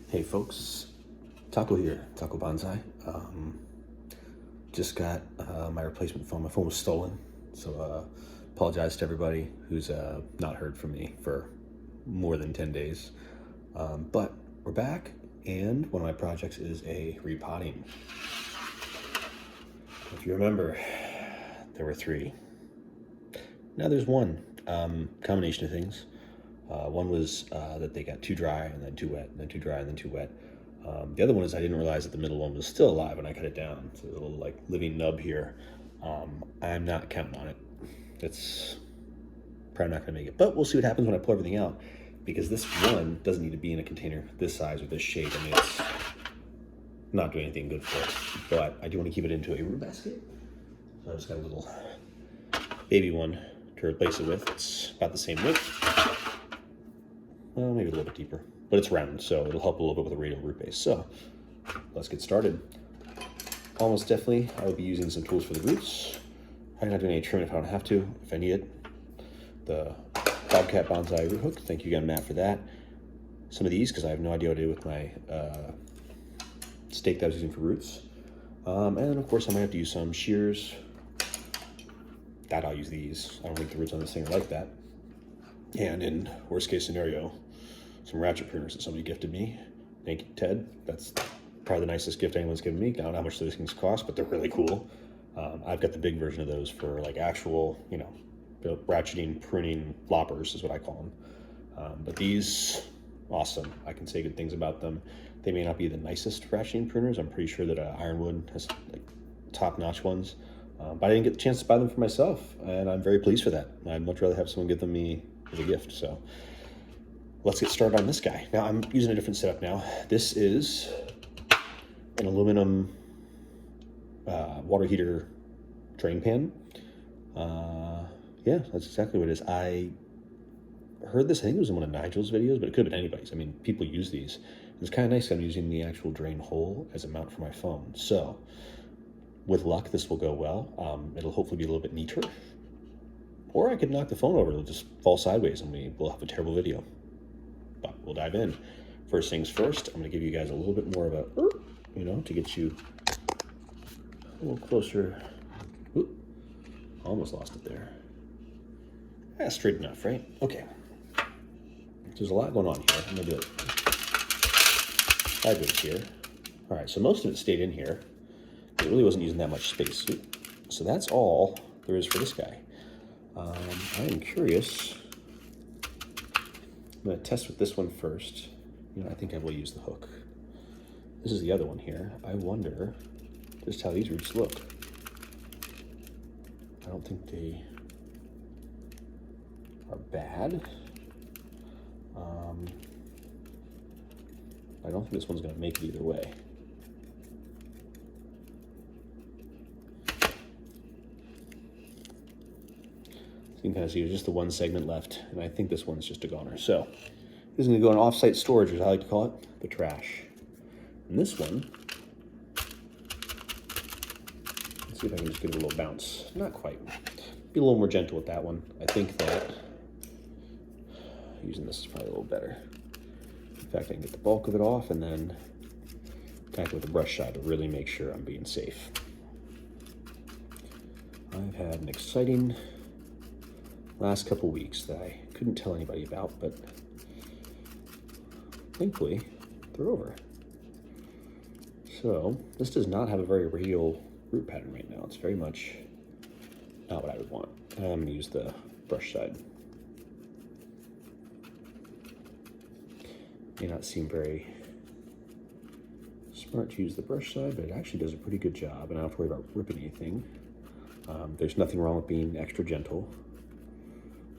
Hey folks, Taco here, TacoBonsai. Just got my replacement phone. My phone was stolen, so apologize to everybody who's not heard from me for more than 10 days. But we're back, and one of my projects is a repotting. If you remember, there were three. Now there's one. Combination of things. One was that they got too dry and then too wet, and then too dry and then too wet. The other one is I didn't realize that the middle one was still alive when I cut it down. So there's a little like living nub here. I'm not counting on it. It's probably not going to make it, but we'll see what happens when I pull everything out, because this one doesn't need to be in a container this size or this shape. I mean, it's not doing anything good for it, but I do want to keep it into a root basket. So I just got a little baby one to replace it with. It's about the same width. Well, maybe a little bit deeper, but it's round, so it'll help a little bit with a radial root base. So let's get started. Almost definitely, I will be using some tools for the roots. I'm not doing any trimming if I don't have to. If I need it, the Bobcat Bonsai root hook. Thank you again, Matt, for that. Some of these, because I have no idea what to do with my stake that I was using for roots. And then, of course, I might have to use some shears. That I'll use these. I don't think the roots on this thing are like that. And in worst case scenario, some ratchet pruners that somebody gifted me. Thank you, Ted. That's probably the nicest gift anyone's given me. I don't know how much those things cost, but they're really cool. I've got the big version of those for like actual, ratcheting, pruning loppers is what I call them. But these, awesome. I can say good things about them. They may not be the nicest ratcheting pruners. I'm pretty sure that Ironwood has like top-notch ones. But I didn't get the chance to buy them for myself, and I'm very pleased for that. I'd much rather have someone give them me as a gift. So let's get started on this guy. Now I'm using a different setup now. This is an aluminum water heater drain pan. Yeah, that's exactly what it is. I heard this, I think it was in one of Nigel's videos, but it could have been anybody's. I mean, people use these. It's kind of nice. I'm using the actual drain hole as a mount for my phone. So with luck, this will go well. It'll hopefully be a little bit neater. Or I could knock the phone over. It'll just fall sideways and we'll have a terrible video. But we'll dive in. First things first, I'm going to give you guys a little bit more of a, to get you a little closer. Oop, almost lost it there. That's straight enough, right? Okay. There's a lot going on here. I'm going to do it sideways here. All right, so most of it stayed in here. It really wasn't using that much space. So that's all there is for this guy. I am curious. I'm going to test with this one first. I think I will use the hook. This is the other one here. I wonder just how these roots look. I don't think they are bad. I don't think this one's going to make it either way. You can kind of see there's just the one segment left, and I think this one's just a goner. So this is going to go in off-site storage, as I like to call it, the trash. And this one, let's see if I can just give it a little bounce. Not quite. Be a little more gentle with that one. I think that using this is probably a little better. In fact, I can get the bulk of it off and then tackle with the brush side to really make sure I'm being safe. I've had an exciting last couple weeks that I couldn't tell anybody about, but thankfully they're over. So this does not have a very radial root pattern right now. It's very much not what I would want. I'm going to use the brush side. May not seem very smart to use the brush side, but it actually does a pretty good job, and I don't have to worry about ripping anything. There's nothing wrong with being extra gentle.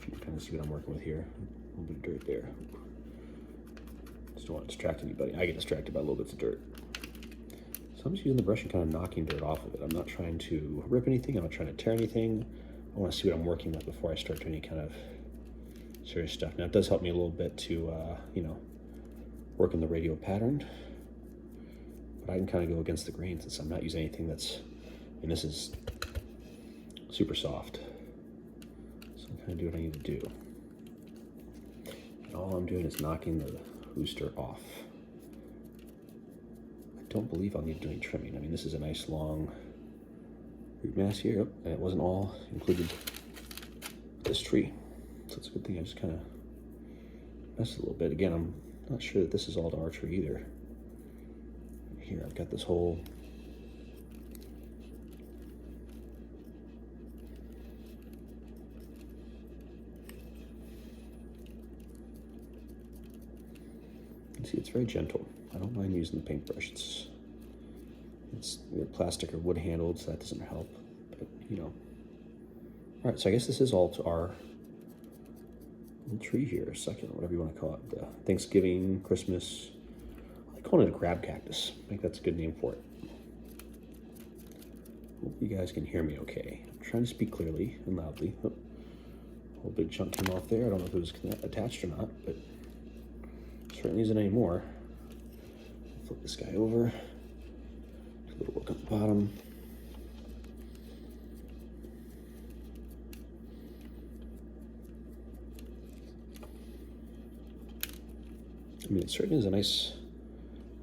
You can kind of see what I'm working with here. A little bit of dirt there. Just don't want to distract anybody. I get distracted by little bits of dirt. So I'm just using the brush and kind of knocking dirt off of it. I'm not trying to rip anything. I'm not trying to tear anything. I want to see what I'm working with before I start doing any kind of serious stuff. Now it does help me a little bit to, work in the radial pattern. But I can kind of go against the grain since I'm not using anything that's, and this is super soft. So I'm kind of do what I need to do. And all I'm doing is knocking the booster off. don't believe I'll need to do any trimming. I mean, this is a nice long root mass here, and it wasn't all included this tree. So it's a good thing I just kind of messed a little bit. Again, I'm not sure that this is all to our tree either. Here, I've got this whole see, it's very gentle. I don't mind using the paintbrush. It's plastic or wood handled, so that doesn't help. But you know. All right, so I guess this is all to our little tree here, succulent, whatever you want to call it. Thanksgiving, Christmas. I like calling it a crab cactus. I think that's a good name for it. Hope you guys can hear me okay. I'm trying to speak clearly and loudly. Oh, a whole big chunk came off there. I don't know if it was attached or not, but certainly isn't anymore. Flip this guy over. Do a little work on the bottom. I mean, it certainly is a nice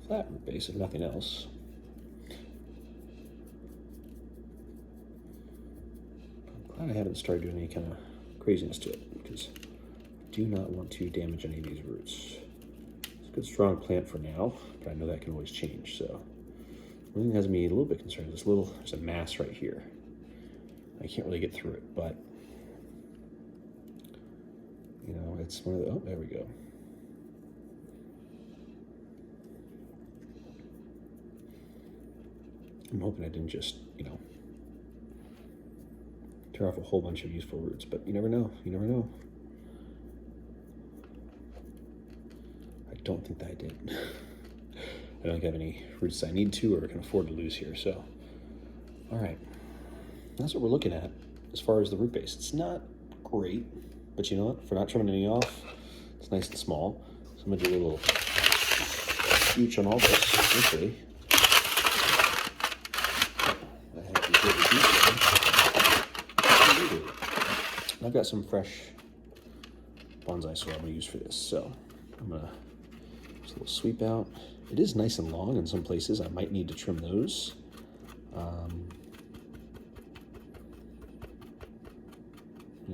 flat root base, if nothing else. I'm glad I haven't started doing any kind of craziness to it, because I do not want to damage any of these roots. It's a good strong plant for now, but I know that can always change. So one thing that has me a little bit concerned is there's a mass right here. I can't really get through it, but you know, it's one of the, oh, there we go. I'm hoping I didn't just, you know, tear off a whole bunch of useful roots, but you never know. You never know. I don't think that I did. I don't have any roots I need to or can afford to lose here. So, all right, that's what we're looking at as far as the root base. It's not great, but you know what? For not trimming any off, it's nice and small. So I'm gonna do a little scooch on all this, hopefully. I've got some fresh bonsai soil I'm going to use for this, so I'm going to just a little sweep out. It is nice and long in some places. I might need to trim those. Yeah,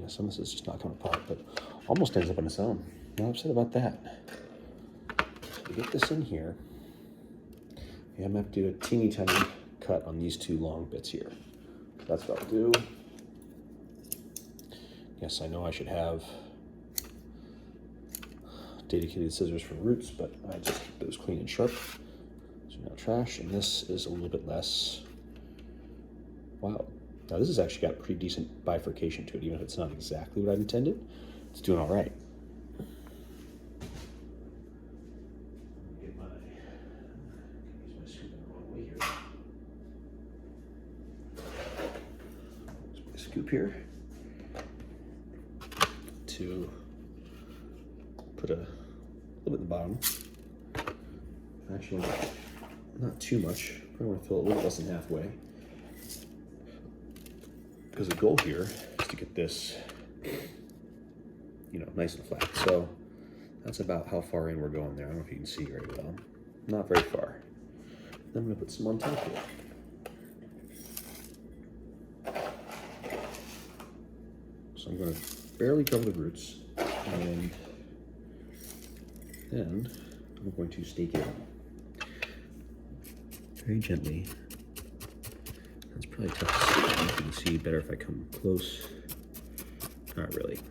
some of this is just not coming apart, but almost ends up on its own. Not upset about that. So to get this in here, yeah, I'm going to have to do a teeny tiny cut on these two long bits here. That's what I'll do. Yes, I know I should have dedicated scissors for roots, but I just keep those clean and sharp. So now trash, and this is a little bit less. Wow. Now this has actually got pretty decent bifurcation to it, even if it's not exactly what I intended. It's doing all right. Get my scoop in the wrong way here. There's my scoop here. To put a little bit at the bottom. Actually, not too much. I want to fill it a little less than halfway. Because the goal here is to get this, you know, nice and flat. So that's about how far in we're going there. I don't know if you can see very well. Not very far. Then I'm going to put some on top here. So I'm going to barely cover the roots, and then I'm going to stake it very gently. That's probably tough to see. You can see better if I come close. Not really.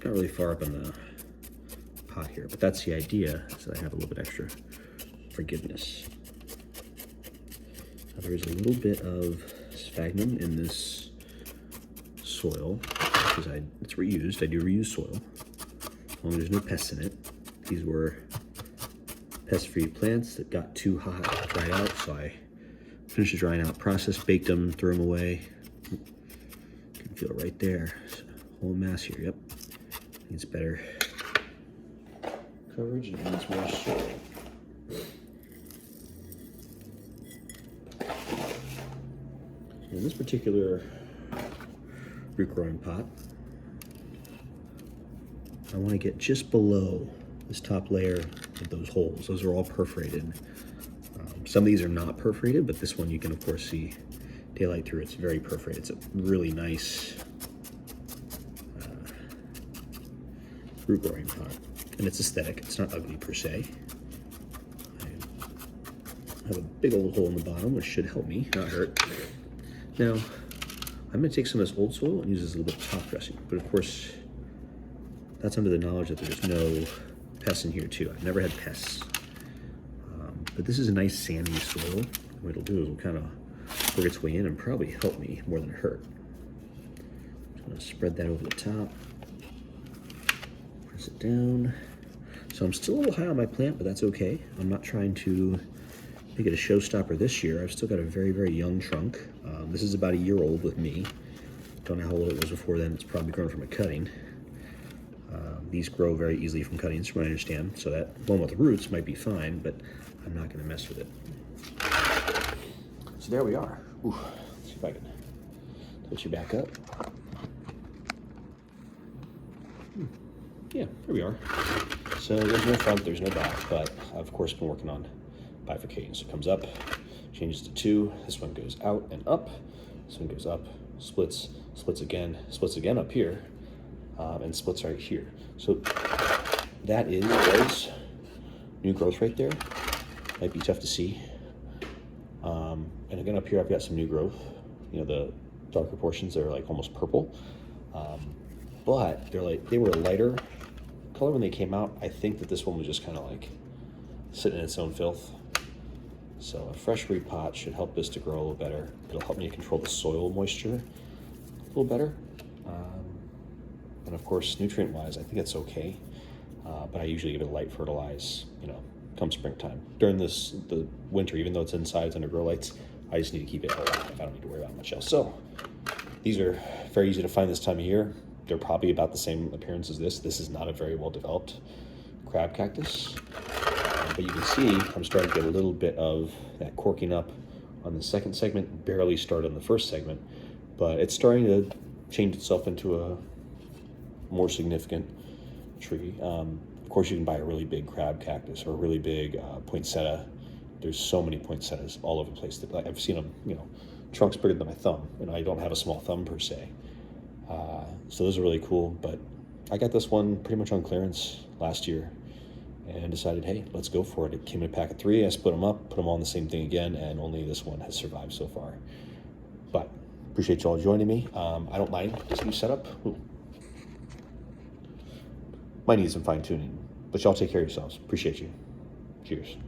Not really far up in the pot here, but that's the idea, so I have a little bit extra forgiveness. Now, there is a little bit of sphagnum in this soil. It's reused. I do reuse soil, as long as there's no pests in it. These were pest-free plants that got too hot, dried out, so I finished the drying out process, baked them, threw them away. You can feel it right there. Whole mass here, yep. Needs better coverage and it needs more soil. In this particular root growing pot, I want to get just below this top layer of those holes. Those are all perforated. Some of these are not perforated, but this one you can of course see daylight through. It's very perforated. It's a really nice root growing pot, and it's aesthetic. It's not ugly per se. I have a big old hole in the bottom, which should help me, not hurt. Now, I'm going to take some of this old soil and use this a little bit of top dressing, but of course, that's under the knowledge that there's no pests in here too. I've never had pests, but this is a nice sandy soil. What it'll do is it'll kind of work its way in and probably help me more than hurt. I'm going to spread that over the top. Press it down. So I'm still a little high on my plant, but that's okay. I'm not trying to make it a showstopper this year. I've still got a very, very young trunk. This is about a year old with me. Don't know how old it was before then. It's probably grown from a cutting. These grow very easily from cuttings, from what I understand. So that one with roots might be fine, but I'm not going to mess with it. So there we are. Ooh, let's see if I can touch you back up. Yeah, here we are. So there's no front, there's no back, but I've of course been working on bifurcating. So it comes up, changes to 2. This one goes out and up. This one goes up, splits, splits again up here, and splits right here. So that is new growth right there. Might be tough to see. And again, up here I've got some new growth. You know, the darker portions that are like almost purple. But they were a lighter color when they came out. I think that this one was just kind of like sitting in its own filth. So a fresh repot should help this to grow a little better. It'll help me control the soil moisture a little better. And of course, nutrient-wise, I think it's okay. But I usually give it a light fertilize, you know, come springtime. During the winter, even though it's inside, it's under grow lights, I just need to keep it alive. I don't need to worry about much else. So these are very easy to find this time of year. They're probably about the same appearance as this. This is not a very well-developed crab cactus. But you can see I'm starting to get a little bit of that corking up on the second segment, barely started on the first segment, but it's starting to change itself into a more significant tree. Of course, you can buy a really big crab cactus or a really big poinsettia. There's so many poinsettias all over the place. That I've seen them, you know, trunks bigger than my thumb, and I don't have a small thumb per se. So those are really cool, but I got this one pretty much on clearance last year and decided, hey, let's go for it. It came in a pack of 3. I split them up, put them all on the same thing again, and only this one has survived so far. But appreciate y'all joining me. I don't mind this new setup. Might need some fine tuning, but y'all take care of yourselves. Appreciate you. Cheers.